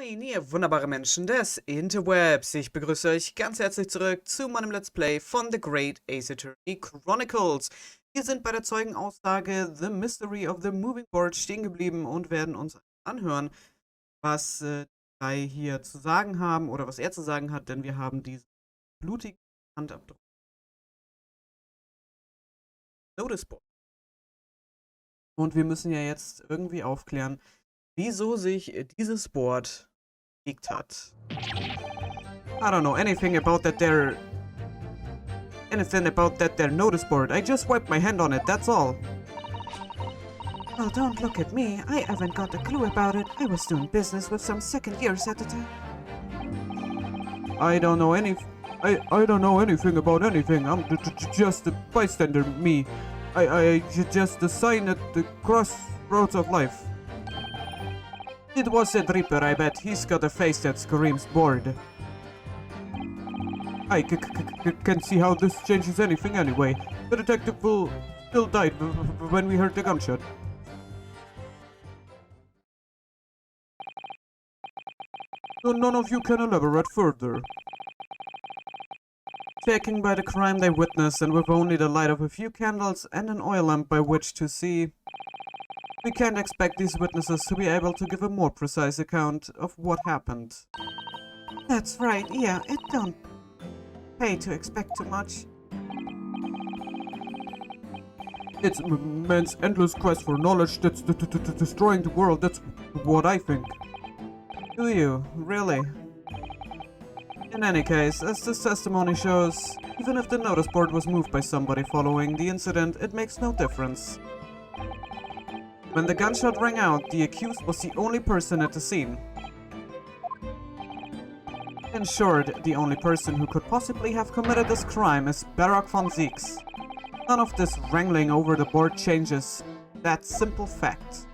Moin, ihr wunderbare Menschen des Interwebs. Ich begrüße euch ganz herzlich zurück zu meinem Let's Play von The Great Ace-Attorney Chronicles. Wir sind bei der Zeugenaussage The Mystery of the Moving Board stehen geblieben und werden uns anhören, was die drei hier zu sagen haben oder was er zu sagen hat, denn wir haben diesen blutigen Handabdruck. Noticeboard. Und wir müssen ja jetzt irgendwie aufklären, wieso sich dieses Board gelegt hat. I don't know anything about that there notice board. I just wiped my hand on it, that's all. Oh, don't look at me. I haven't got a clue about it. I was doing business with some second years at the time. I don't know anything about anything. I'm just a bystander, me. I just a sign at the crossroads of life. It was a Reaper, I bet. He's got a face that screams bored. I can't see how this changes anything anyway. The detective will still died when we heard the gunshot. So none of you can elaborate further. Taken by the crime they witnessed, and with only the light of a few candles and an oil lamp by which to see, we can't expect these witnesses to be able to give a more precise account of what happened. That's right, yeah, it don't pay to expect too much. It's man's endless quest for knowledge that's destroying the world, that's what I think. Do you? Really? In any case, as this testimony shows, even if the notice board was moved by somebody following the incident, it makes no difference. When the gunshot rang out, the accused was the only person at the scene. In short, the only person who could possibly have committed this crime is Barak von Zieks. None of this wrangling over the board changes that simple fact.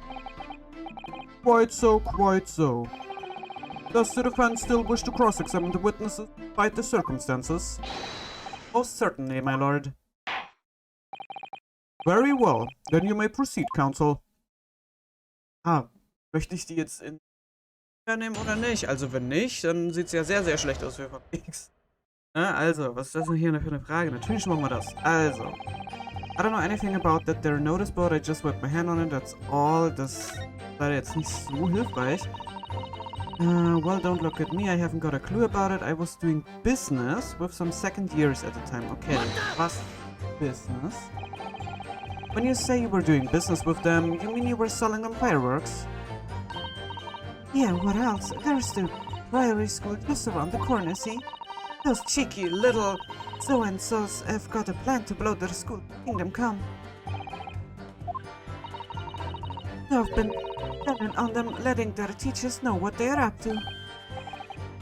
Quite so, quite so. Does the defense still wish to cross-examine the witnesses despite the circumstances? Most certainly, my lord. Very well, then you may proceed, counsel. Möchte ich die jetzt in nehmen oder nicht? Also wenn nicht, dann sieht es ja sehr, sehr schlecht aus für X. Also, was ist das denn hier für eine Frage? Natürlich machen wir das. Also, I don't know anything about that there notice board, I just wiped my hand on it, that's all. Das ist leider jetzt nicht so hilfreich. Well, don't look at me, I haven't got a clue about it. I was doing business with some second years at the time. Okay, was business? When you say you were doing business with them, you mean you were selling them fireworks? Yeah, what else? There's the priory school just around the corner, see? Those cheeky little so-and-sos have got a plan to blow their school kingdom come. I've been planning on them letting their teachers know what they are up to.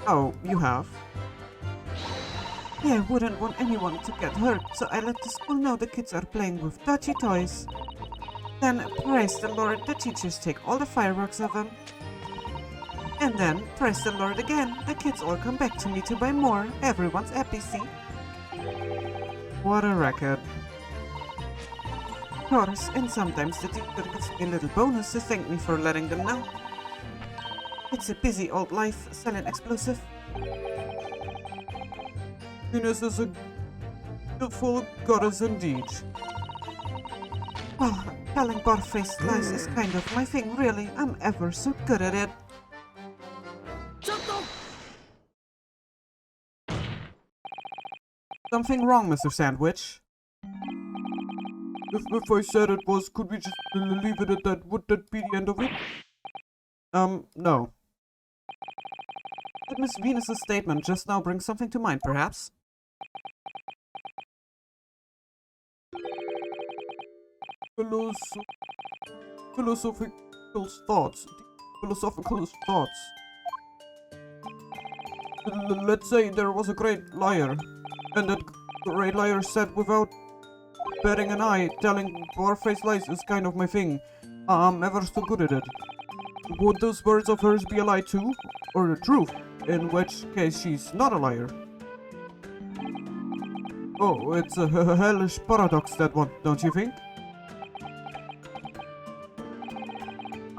Oh, you have? Yeah, I wouldn't want anyone to get hurt, so I let the school know the kids are playing with dodgy toys. Then, praise the Lord, the teachers take all the fireworks of them. And then, praise the Lord again, the kids all come back to me to buy more. Everyone's happy, see? What a record. Of course, and sometimes the teacher gives me a little bonus to thank me for letting them know. It's a busy old life, selling explosive. Venus is a skillful goddess indeed. Well, telling barf-faced lies is kind of my thing, really. I'm ever so good at it. Something wrong, Mr. Sandwich? If I said it was, could we just leave it at that? Would that be the end of it? No. Did Miss Venus's statement just now bring something to mind, perhaps? Philosophical thoughts. Let's say there was a great liar, and that great liar said without batting an eye, telling barf-faced lies is kind of my thing. I'm ever so good at it. Would those words of hers be a lie too? Or the truth? In which case she's not a liar. Oh, it's a hellish paradox, that one, don't you think?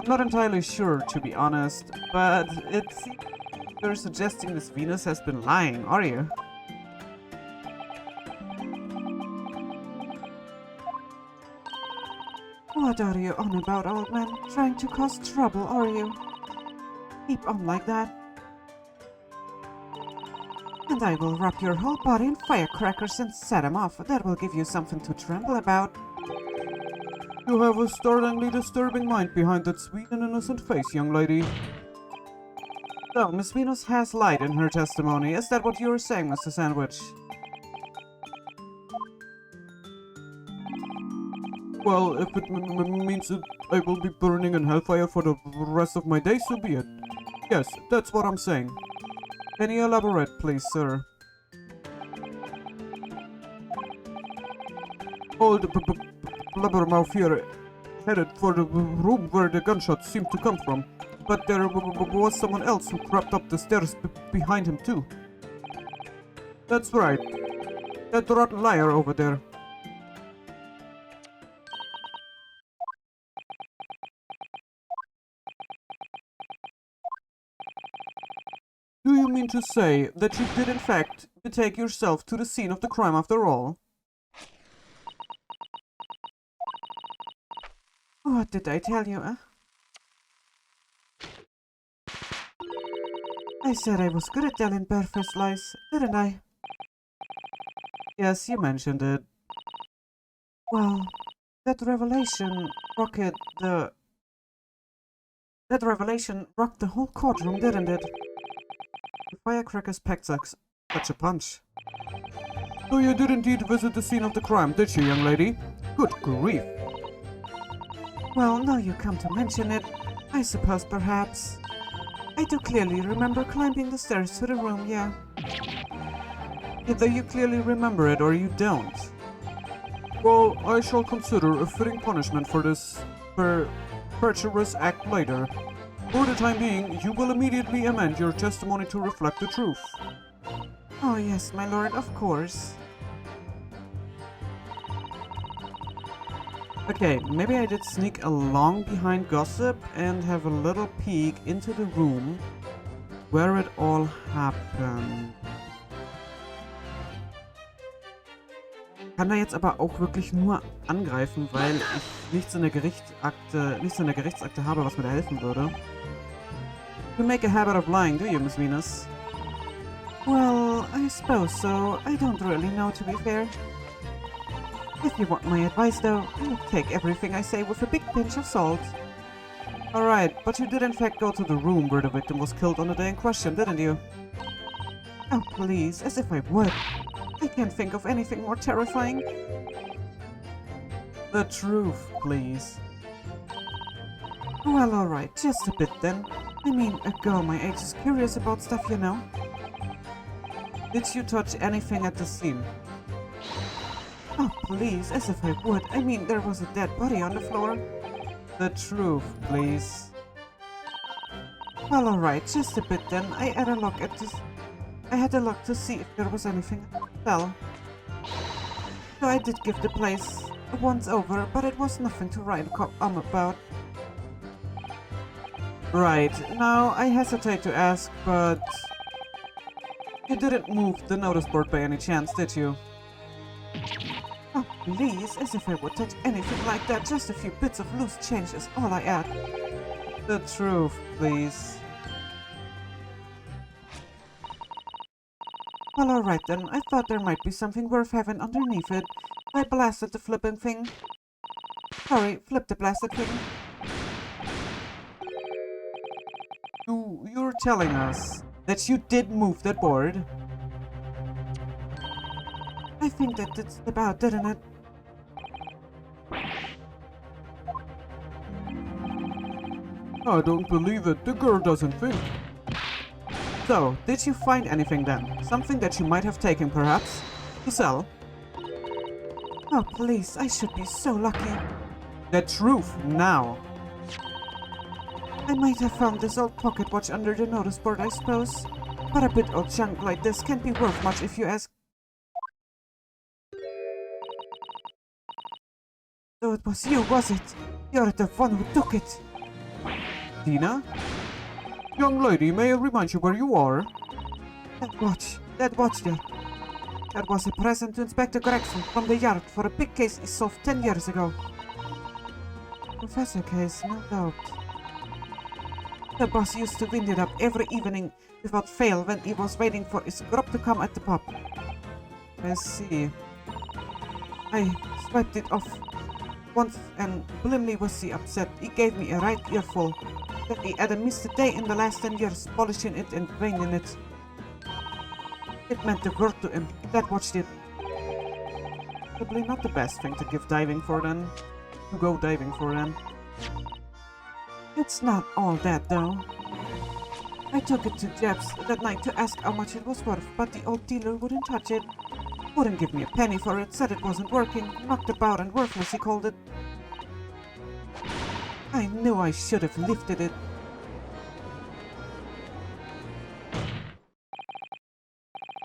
I'm not entirely sure, to be honest, but it seems you're suggesting this Venus has been lying, are you? What are you on about, old man? Trying to cause trouble, are you? Keep on like that. And I will wrap your whole body in firecrackers and set them off. That will give you something to tremble about. You have a startlingly disturbing mind behind that sweet and innocent face, young lady. So, Miss Venus has lied in her testimony. Is that what you were saying, Mr. Sandwich? Well, if it means that I will be burning in hellfire for the rest of my days, so be it. Yes, that's what I'm saying. Can you elaborate, please, sir? Old blubbermouth here headed for the room where the gunshots seemed to come from. But there was someone else who crept up the stairs behind him too. That's right. That rotten liar over there. Do you mean to say that you did in fact betake yourself to the scene of the crime after all? What did I tell you, eh? I said I was good at telling barefaced lies, didn't I? Yes, you mentioned it. Well, that revelation rocked the whole courtroom, didn't it? The firecrackers packed such a punch. So you did indeed visit the scene of the crime, did you, young lady? Good grief. Well, now you come to mention it, I suppose perhaps. I do clearly remember climbing the stairs to the room, yeah. Either you clearly remember it or you don't. Well, I shall consider a fitting punishment for this perjurious act later. For the time being, you will immediately amend your testimony to reflect the truth. Oh yes, my lord, of course. Okay, maybe I did sneak along behind gossip and have a little peek into the room where it all happened. Kann da jetzt aber auch wirklich nur angreifen, weil ich nichts in der Gerichtsakte habe, was mir da helfen würde. You make a habit of lying, do you, Miss Venus? Well, I suppose so. I don't really know, to be fair. If you want my advice, though, you take everything I say with a big pinch of salt. Alright, but you did in fact go to the room where the victim was killed on the day in question, didn't you? Oh, please, as if I would. I can't think of anything more terrifying. The truth, please. Well, alright, just a bit then. I mean, a girl my age is curious about stuff, you know. Did you touch anything at the scene? Oh, please, as if I would. I mean, there was a dead body on the floor. The truth, please. Well, alright, just a bit then. I had a look to see if there was anything I could tell. So I did give the place a once over, but it was nothing to write about. Right, now I hesitate to ask, but you didn't move the notice board by any chance, did you? Oh, please, as if I would touch anything like that. Just a few bits of loose change is all I add. The truth, please. Well, alright then. I thought there might be something worth having underneath it. I blasted the flipping thing. Sorry, flip the blasted thing. You're telling us that you did move that board? I think that it's about, didn't it? I don't believe it. The girl doesn't think. So, did you find anything then? Something that you might have taken, perhaps? To sell? Oh, please, I should be so lucky. The truth, now. I might have found this old pocket watch under the notice board, I suppose. But a bit of junk like this can't be worth much if you ask. So it was you, was it? You're the one who took it. Dina? Young lady, may I remind you where you are? That watch there. That was a present to Inspector Gregson from the yard for a big case he solved 10 years ago. Professor case, no doubt. The boss used to wind it up every evening without fail when he was waiting for his grub to come at the pub. I see. I swiped it off once and Blimley was he upset. He gave me a right earful. That he hadn't missed a day in the last 10 years polishing it and graining it. It meant the world to him. That watch did. Probably not the best thing to give diving for then. To go diving for then. It's not all that though. I took it to Jeb's that night to ask how much it was worth, but the old dealer wouldn't touch it. Wouldn't give me a penny for it, said it wasn't working, knocked about and worthless he called it. I knew I should have lifted it.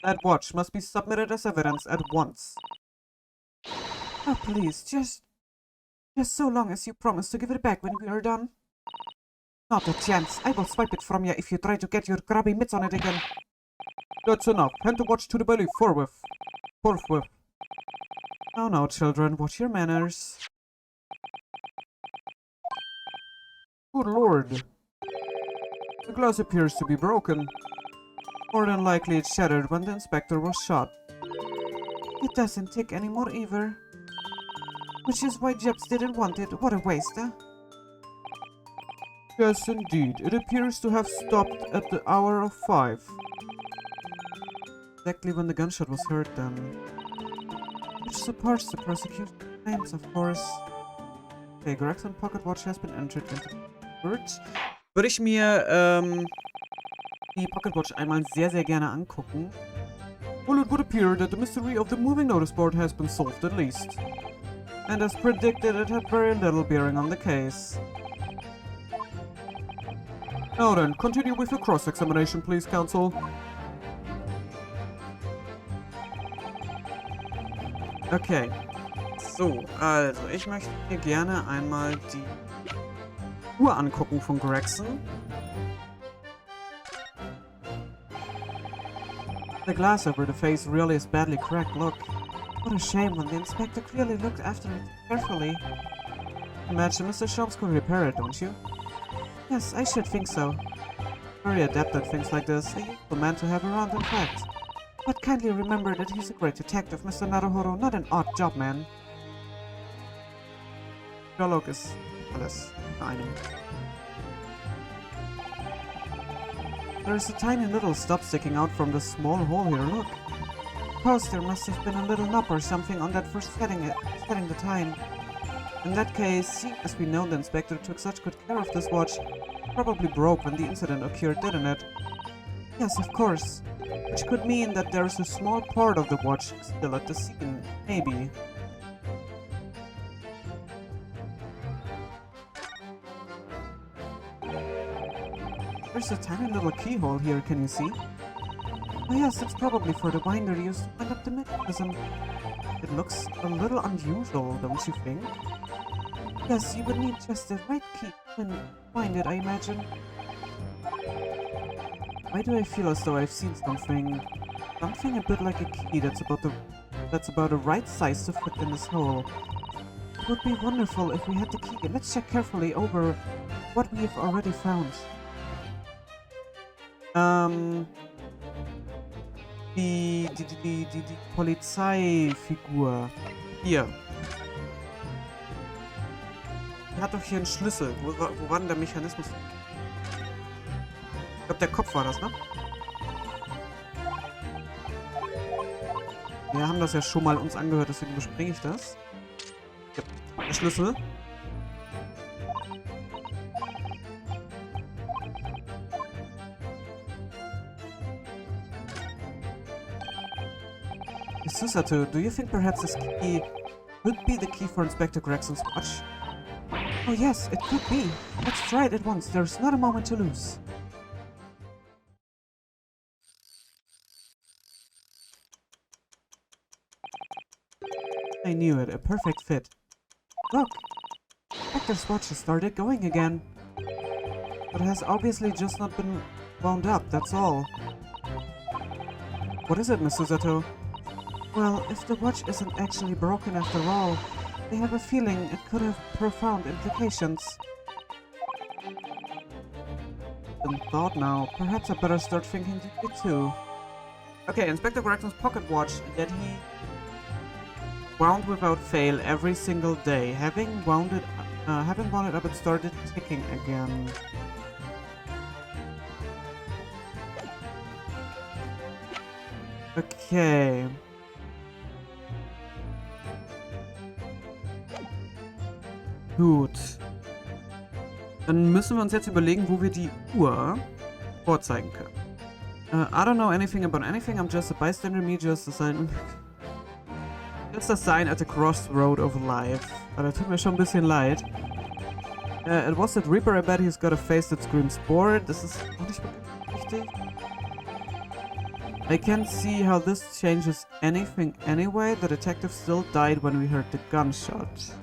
That watch must be submitted as evidence at once. Oh please, just so long as you promise to give it back when we are done. Not a chance. I will swipe it from you if you try to get your grubby mitts on it again. That's enough. Hand the watch to the belly forthwith. Forthwith. Oh no, children, watch your manners. Good lord. The glass appears to be broken. More than likely it shattered when the inspector was shot. It doesn't tick anymore either. Which is why Jebs didn't want it. What a waste, huh? Yes, indeed. It appears to have stopped at the hour of 5. Exactly when the gunshot was heard, then. Which supports the prosecution's claims, of course. Okay, Gregson pocket watch has been entered into search. Würde ich mir, die Pocket Watch einmal sehr, sehr gerne angucken. Well, it would appear that the mystery of the moving notice board has been solved at least. And as predicted, it had very little bearing on the case. Now then, continue with your cross-examination, please, counsel. Okay. So, also, ich möchte mir gerne einmal die Uhr angucken von Gregson. The glass over the face really is badly cracked, look. What a shame when the inspector clearly looked after it carefully. Imagine Mr. Sholmes could repair it, don't you? Yes, I should think so. Very adept at things like this. A useful man to have around, in fact. But kindly remember that he's a great detective, Mr. Naruhodo, not an odd job man. Dialog ist alles in einem. There's a tiny little stub sticking out from the small hole here, look. Suppose there must have been a little knob or something on that for setting the time. In that case, seeing as we know the inspector took such good care of this watch, it probably broke when the incident occurred, didn't it? Yes, of course. Which could mean that there's a small part of the watch still at the scene, maybe. There's a tiny little keyhole here, can you see? Oh yes, it's probably for the winder used to wind up the mechanism. It looks a little unusual, don't you think? Yes, you would need just the right key to find it, I imagine. Why do I feel as though I've seen something a bit like a key that's about the right size to fit in this hole? It would be wonderful if we had the key. Let's check carefully over what we have already found. Die Polizeifigur. Hier. Die hat doch hier einen Schlüssel. Wo war denn der Mechanismus? Ich glaube, der Kopf war das, ne? Wir haben das ja schon mal uns angehört, deswegen überspringe ich das. Ja, der Schlüssel. Susato, do you think perhaps this key could be the key for Inspector Gregson's watch? Oh yes, it could be. Let's try it at once. There's not a moment to lose. I knew it. A perfect fit. Look! Inspector's watch has started going again. It has obviously just not been wound up, that's all. What is it, Mr. Zetto? Well, if the watch isn't actually broken after all, I have a feeling it could have profound implications. Thought now. Perhaps I better start thinking deeply too. Okay, Inspector Greggson's pocket watch that he wound without fail every single day. Having wound it up, it started ticking again. Okay. Gut. Dann müssen wir uns jetzt überlegen, wo wir die Uhr vorzeigen können. I don't know anything about anything, I'm just a bystander, me just a sign. Just a sign at the crossroad of life. Aber tut mir schon ein bisschen leid. It was that Reaper, I bet he's got a face that screams bored. Das ist auch nicht richtig. I can't see how this changes anything anyway. The detective still died when we heard the gunshot.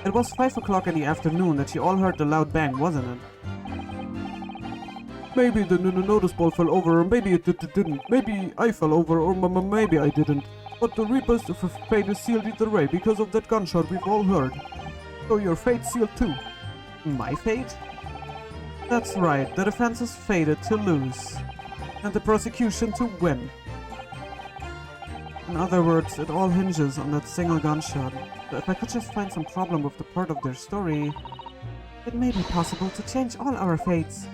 It was 5 o'clock in the afternoon that you all heard the loud bang, wasn't it? Maybe the notice ball fell over, or maybe it didn't. Maybe I fell over, or maybe I didn't. But the Reaper's fate is sealed either way because of that gunshot we've all heard. So your fate's sealed too. My fate? That's right, the defense is fated to lose, and the prosecution to win. In other words, it all hinges on that single gunshot. But if I could just find some problem with the part of their story, it may be possible to change all our fates.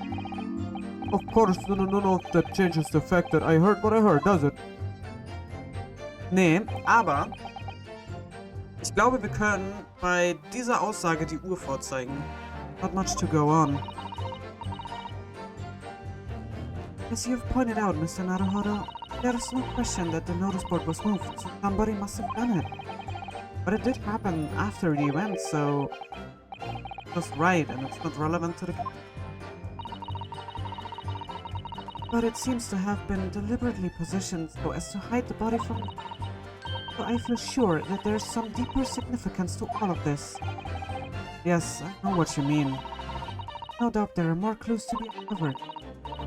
Of course, no, that changes the fact that I heard what I heard, does it? Nee, aber ich glaube, wir können bei dieser Aussage die Uhr vorzeigen. Not much to go on. As you've pointed out, Mr. Naruhodo, there is no question that the notice board was moved, so somebody must have done it. But it did happen after the event, so it was right, and it's not relevant to the... But it seems to have been deliberately positioned so as to hide the body from... So I feel sure that there's some deeper significance to all of this. Yes, I know what you mean. No doubt there are more clues to be uncovered.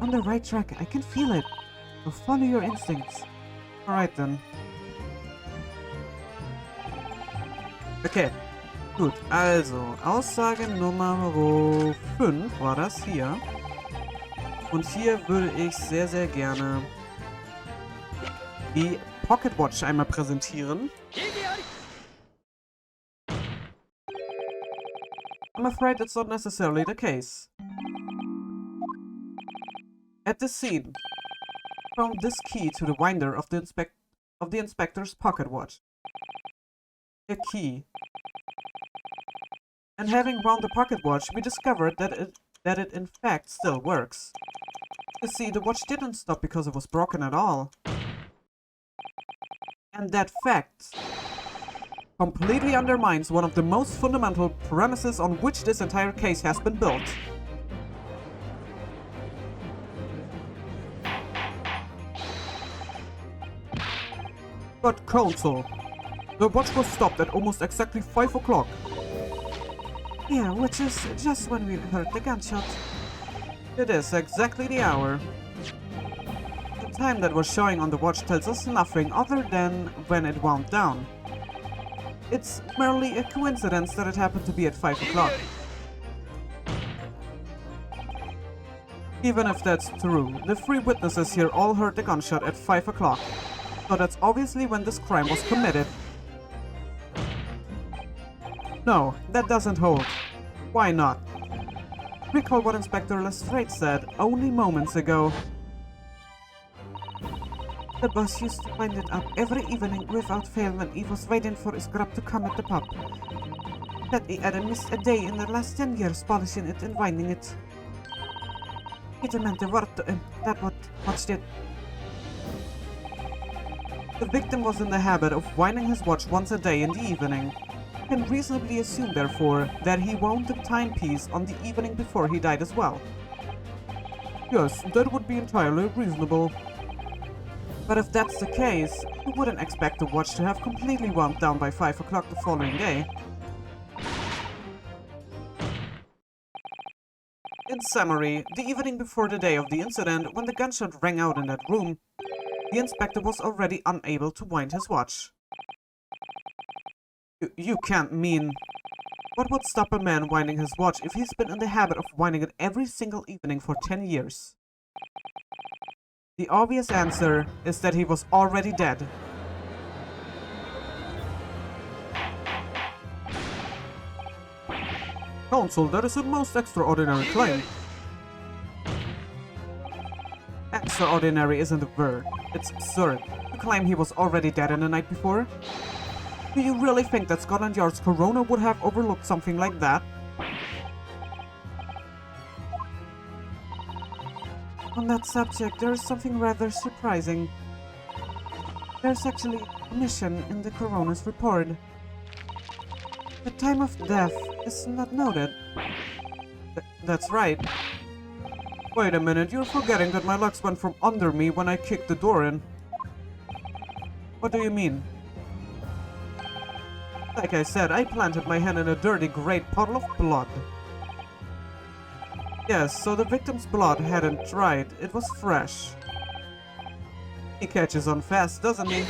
On the right track, I can feel it. So follow your instincts. Alright then. Okay, gut. Also, Aussage Nummer 5 war das hier. Und hier würde ich sehr, sehr gerne die Pocket Watch einmal präsentieren. I'm afraid that's not necessarily the case. At the scene, found this key to the winder of the inspector's pocket watch. A key. And having wound the pocket watch, we discovered that it in fact still works. You see, the watch didn't stop because it was broken at all. And that fact completely undermines one of the most fundamental premises on which this entire case has been built. But counsel, the watch was stopped at almost exactly 5 o'clock. Yeah, which is just when we heard the gunshot. It is exactly the hour. The time that was showing on the watch tells us nothing other than when it wound down. It's merely a coincidence that it happened to be at 5 o'clock. Even if that's true, the 3 witnesses here all heard the gunshot at 5 o'clock. So that's obviously when this crime was committed. No, that doesn't hold. Why not? Recall what Inspector Lestrade said only moments ago. The boss used to wind it up every evening without fail when he was waiting for his grub to come at the pub. That he hadn't missed a day in the last 10 years polishing it and winding it. It meant the word to him, that what watched it. The victim was in the habit of winding his watch once a day in the evening. We can reasonably assume, therefore, that he wound the timepiece on the evening before he died as well. Yes, that would be entirely reasonable. But if that's the case, you wouldn't expect the watch to have completely wound down by 5 o'clock the following day. In summary, the evening before the day of the incident, when the gunshot rang out in that room, the inspector was already unable to wind his watch. You can't mean... What would stop a man winding his watch if he's been in the habit of winding it every single evening for 10 years? The obvious answer is that he was already dead. Counsel, that is a most extraordinary claim. Extraordinary isn't a word. It's absurd. To claim he was already dead in the night before? Do you really think that Scotland Yard's coroner would have overlooked something like that? On that subject, there is something rather surprising. There's actually a omission in the coroner's report. The time of death is not noted. That's right. Wait a minute, you're forgetting that my legs went from under me when I kicked the door in. What do you mean? Like I said, I planted my hand in a dirty, great puddle of blood. Yes, so the victim's blood hadn't dried, it was fresh. He catches on fast, doesn't he?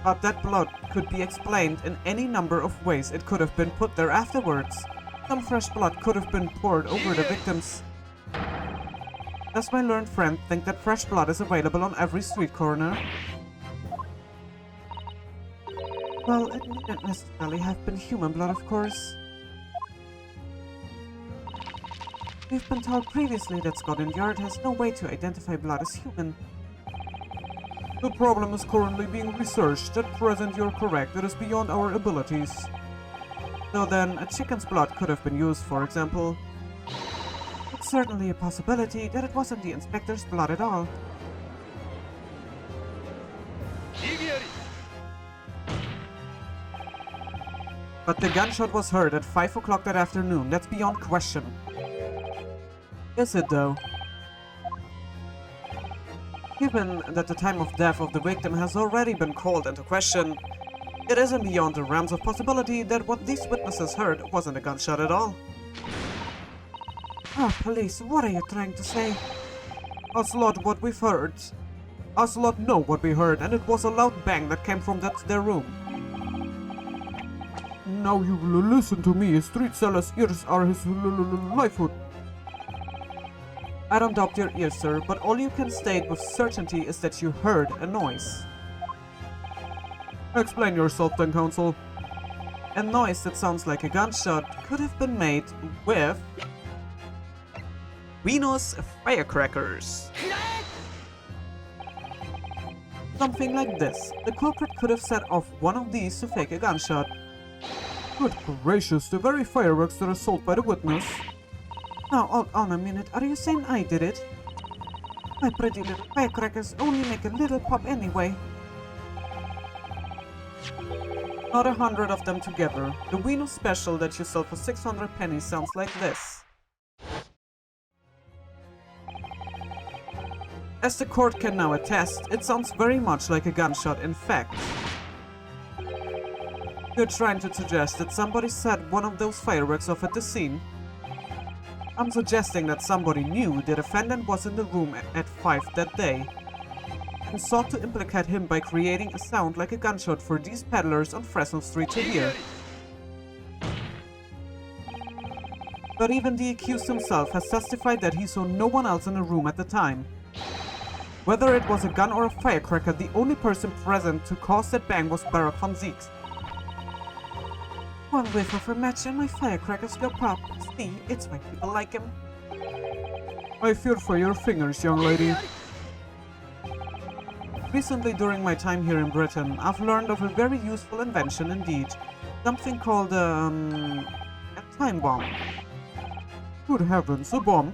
But that blood could be explained in any number of ways. It could have been put there afterwards. Some fresh blood could have been poured over the victims. Does my learned friend think that fresh blood is available on every street corner? Well, it needn't necessarily have been human blood, of course. We've been told previously that Scotland Yard has no way to identify blood as human. The problem is currently being researched. At present, you're correct. It is beyond our abilities. So then, a chicken's blood could have been used, for example. It's certainly a possibility that it wasn't the inspector's blood at all. But the gunshot was heard at 5 o'clock that afternoon. That's beyond question. Is it, though? Given that the time of death of the victim has already been called into question, it isn't beyond the realms of possibility that what these witnesses heard wasn't a gunshot at all. Oh, police, what are you trying to say? Ocelot, what we've heard. Ocelot know what we heard, and it was a loud bang that came from their room. Now you listen to me. Street seller's ears are his livelihood. I don't doubt your ears, sir, but all you can state with certainty is that you heard a noise. Explain yourself then, counsel. A noise that sounds like a gunshot could have been made with... Venus firecrackers. Something like this. The culprit could have set off one of these to fake a gunshot. Good gracious, the very fireworks that are sold by the witness. Now, hold on a minute. Are you saying I did it? My pretty little firecrackers only make a little pop anyway. Not 100 of them together. The Venus special that you sell for 600 pennies sounds like this. As the court can now attest, it sounds very much like a gunshot in fact. You're trying to suggest that somebody set one of those fireworks off at the scene? I'm suggesting that somebody knew the defendant was in the room at 5 that day and sought to implicate him by creating a sound like a gunshot for these peddlers on Fresno Street to hear. But even the accused himself has testified that he saw no one else in the room at the time. Whether it was a gun or a firecracker, the only person present to cause that bang was Barak van Zieks. One whiff of a match and my firecrackers go pop. See, it's why people like him. I fear for your fingers, young lady. Recently, during my time here in Britain, I've learned of a very useful invention indeed. Something called, a time bomb. Good heavens, a bomb?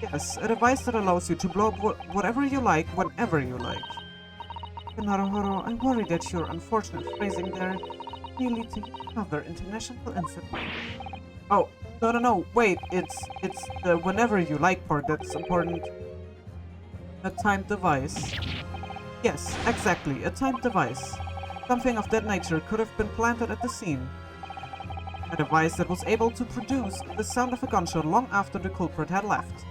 Yes, a device that allows you to blow up whatever you like, whenever you like. Naruhodo, I worry that your unfortunate phrasing there may lead to another international incident. Oh, no, wait, it's the whenever you like part that's important. A timed device. Yes, exactly, a timed device. Something of that nature could have been planted at the scene. A device that was able to produce the sound of a gunshot long after the culprit had left.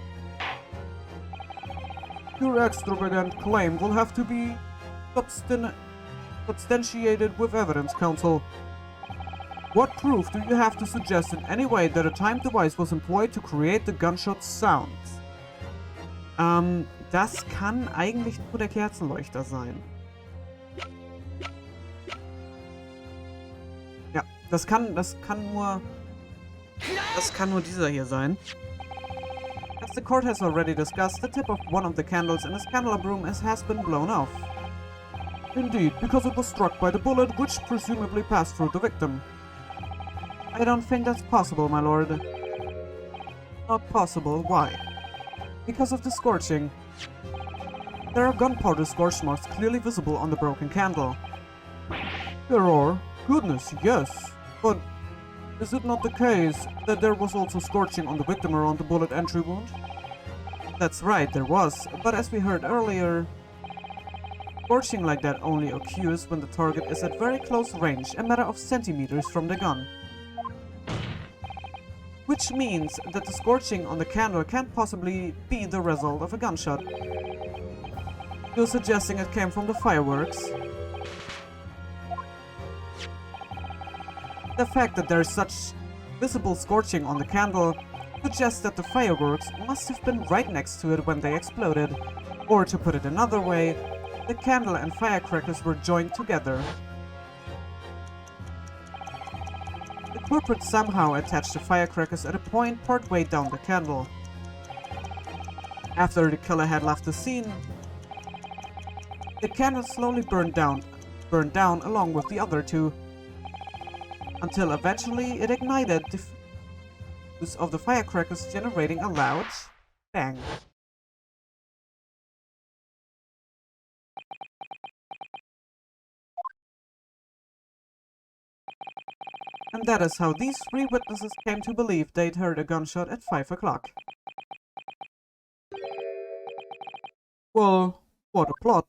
Your extravagant claim will have to be substantiated with evidence, counsel. What proof do you have to suggest in any way that a timed device was employed to create the gunshot sounds? Das kann eigentlich nur der Kerzenleuchter sein. Ja, das kann nur dieser hier sein. As the court has already discussed, the tip of one of the candles in his candelabrum room has been blown off. Indeed, because it was struck by the bullet which presumably passed through the victim. I don't think that's possible, my lord. Not possible, why? Because of the scorching. There are gunpowder scorch marks clearly visible on the broken candle. There are? Goodness, yes. But is it not the case that there was also scorching on the victim around the bullet entry wound? That's right, there was. But as we heard earlier, scorching like that only occurs when the target is at very close range, a matter of centimeters from the gun. Which means that the scorching on the candle can't possibly be the result of a gunshot. You're suggesting it came from the fireworks? The fact that there's such visible scorching on the candle suggests that the fireworks must have been right next to it when they exploded. Or to put it another way, the candle and firecrackers were joined together. The culprit somehow attached the firecrackers at a point partway down the candle. After the killer had left the scene, the candle slowly burned down along with the other two, until eventually it ignited the fuse of the firecrackers, generating a loud bang. And that is how these three witnesses came to believe they'd heard a gunshot at 5 o'clock. Well, what a plot.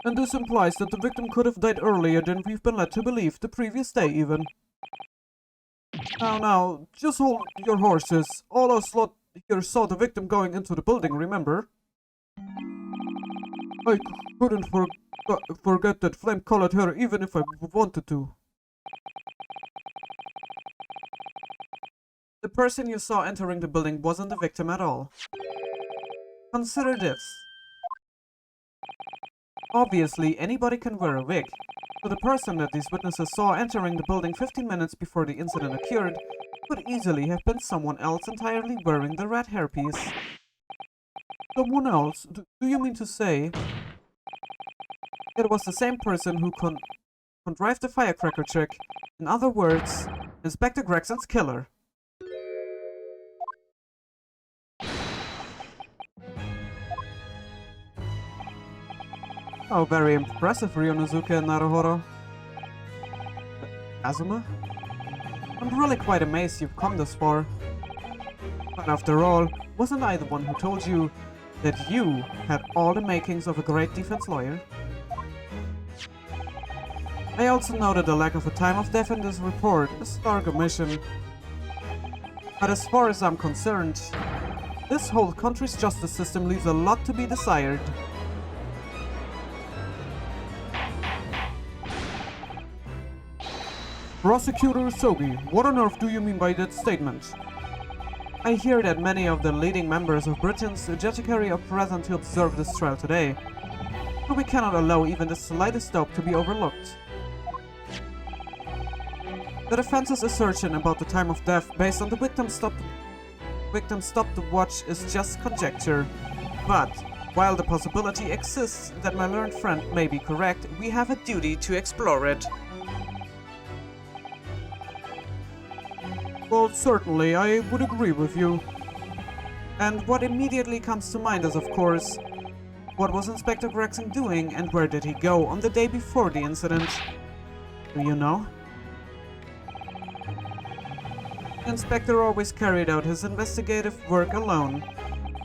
And this implies that the victim could have died earlier than we've been led to believe, the previous day even. Now, just hold your horses. All us lot here saw the victim going into the building, remember? I couldn't forget that Flame colored her even if I wanted to. The person you saw entering the building wasn't the victim at all. Consider this. Obviously, anybody can wear a wig, so the person that these witnesses saw entering the building 15 minutes before the incident occurred could easily have been someone else entirely wearing the red hairpiece. Someone else? Do you mean to say it was the same person who contrived the firecracker trick? In other words, Inspector Gregson's killer. Oh, very impressive, Ryunosuke Naruhodo. Kazuma? I'm really quite amazed you've come this far. But after all, wasn't I the one who told you that you had all the makings of a great defense lawyer? I also know that the lack of a time of death in this report is a stark omission. But as far as I'm concerned, this whole country's justice system leaves a lot to be desired. Prosecutor Sogi, what on earth do you mean by that statement? I hear that many of the leading members of Britain's judiciary are present to observe this trial today, but we cannot allow even the slightest doubt to be overlooked. The defense's assertion about the time of death based on the victim stopped to watch is just conjecture, but while the possibility exists that my learned friend may be correct, we have a duty to explore it. Well, certainly, I would agree with you. And what immediately comes to mind is, of course, what was Inspector Gregson doing and where did he go on the day before the incident? Do you know? The inspector always carried out his investigative work alone.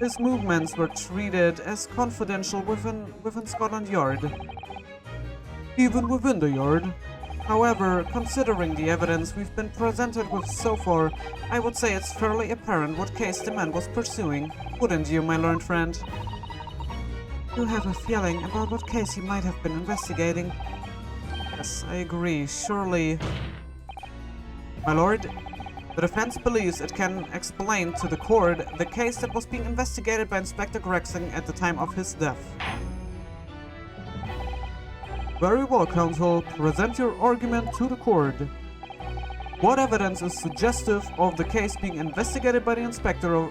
His movements were treated as confidential within Scotland Yard. Even within the yard? However, considering the evidence we've been presented with so far, I would say it's fairly apparent what case the man was pursuing. Wouldn't you, my learned friend? You have a feeling about what case he might have been investigating? Yes, I agree. Surely... My lord, the defense believes it can explain to the court the case that was being investigated by Inspector Gregson at the time of his death. Very well, counsel. Present your argument to the court. What evidence is suggestive of the case being investigated by the inspector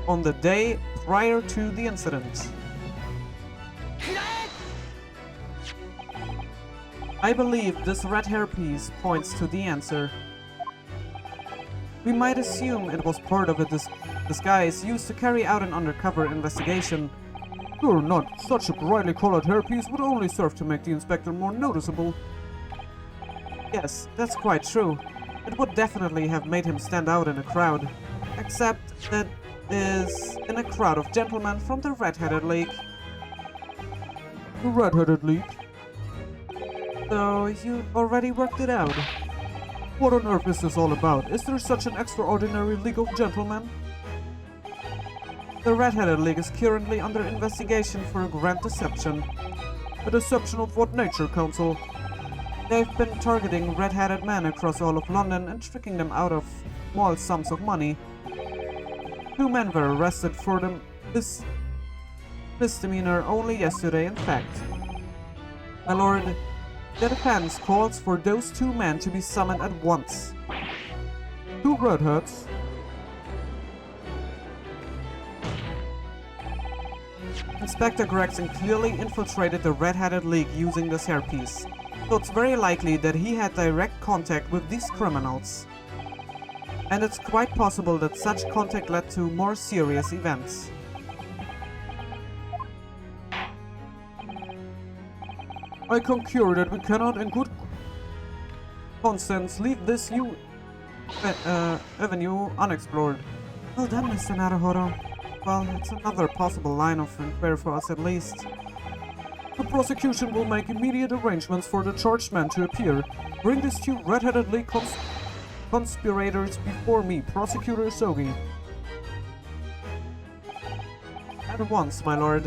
on the day prior to the incident? I believe this red hairpiece points to the answer. We might assume it was part of a disguise used to carry out an undercover investigation. Sure not. Such a brightly colored hairpiece would only serve to make the inspector more noticeable. Yes, that's quite true. It would definitely have made him stand out in a crowd. Except that is in a crowd of gentlemen from the Red-Headed League. The Red-Headed League? So, you already worked it out. What on earth is this all about? Is there such an extraordinary league of gentlemen? The Red-Headed League is currently under investigation for a grand deception. A deception of what nature, counsel? They've been targeting red-headed men across all of London and tricking them out of small sums of money. 2 men were arrested for this misdemeanor only yesterday, in fact. My lord, the defense calls for those 2 men to be summoned at once. 2 redheads? Inspector Gregson clearly infiltrated the Red-Headed League using this hairpiece, so it's very likely that he had direct contact with these criminals. And it's quite possible that such contact led to more serious events. I concur that we cannot in good conscience leave this new avenue unexplored. Well done, Mr. Naruhodo. Well, it's another possible line of inquiry for us at least. The prosecution will make immediate arrangements for the charged men to appear. Bring these 2 Red-Headed League conspirators before me, Prosecutor Sogi. At once, my lord.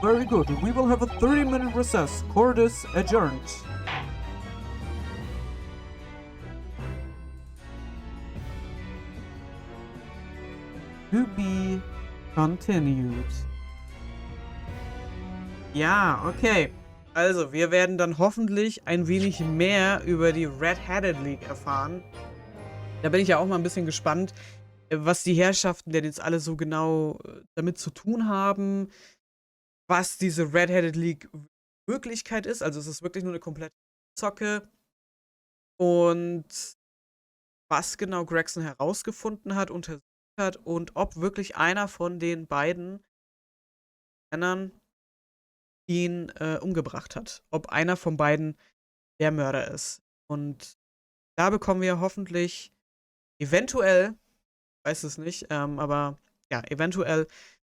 Very good. We will have a 30-minute recess. Court is adjourned. To be continued. Ja, okay. Also, wir werden dann hoffentlich ein wenig mehr über die Red-Headed League erfahren. Da bin ich ja auch mal ein bisschen gespannt, was die Herrschaften denn jetzt alle so genau damit zu tun haben, was diese Red-Headed League Wirklichkeit ist. Also es ist wirklich nur eine komplette Zocke. Und was genau Gregson herausgefunden hat, untersucht hat und ob wirklich einer von den beiden Männern ihn umgebracht hat. Ob einer von beiden der Mörder ist. Und da bekommen wir hoffentlich eventuell, weiß es nicht, aber ja, eventuell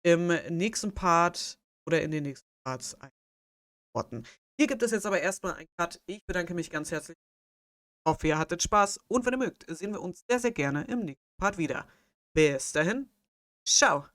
im nächsten Part oder in den nächsten Parts Antworten. Hier gibt es jetzt aber erstmal einen Cut. Ich bedanke mich ganz herzlich. Ich hoffe, ihr hattet Spaß. Und wenn ihr mögt, sehen wir uns sehr, sehr gerne im nächsten Part wieder. Bis dahin. Ciao.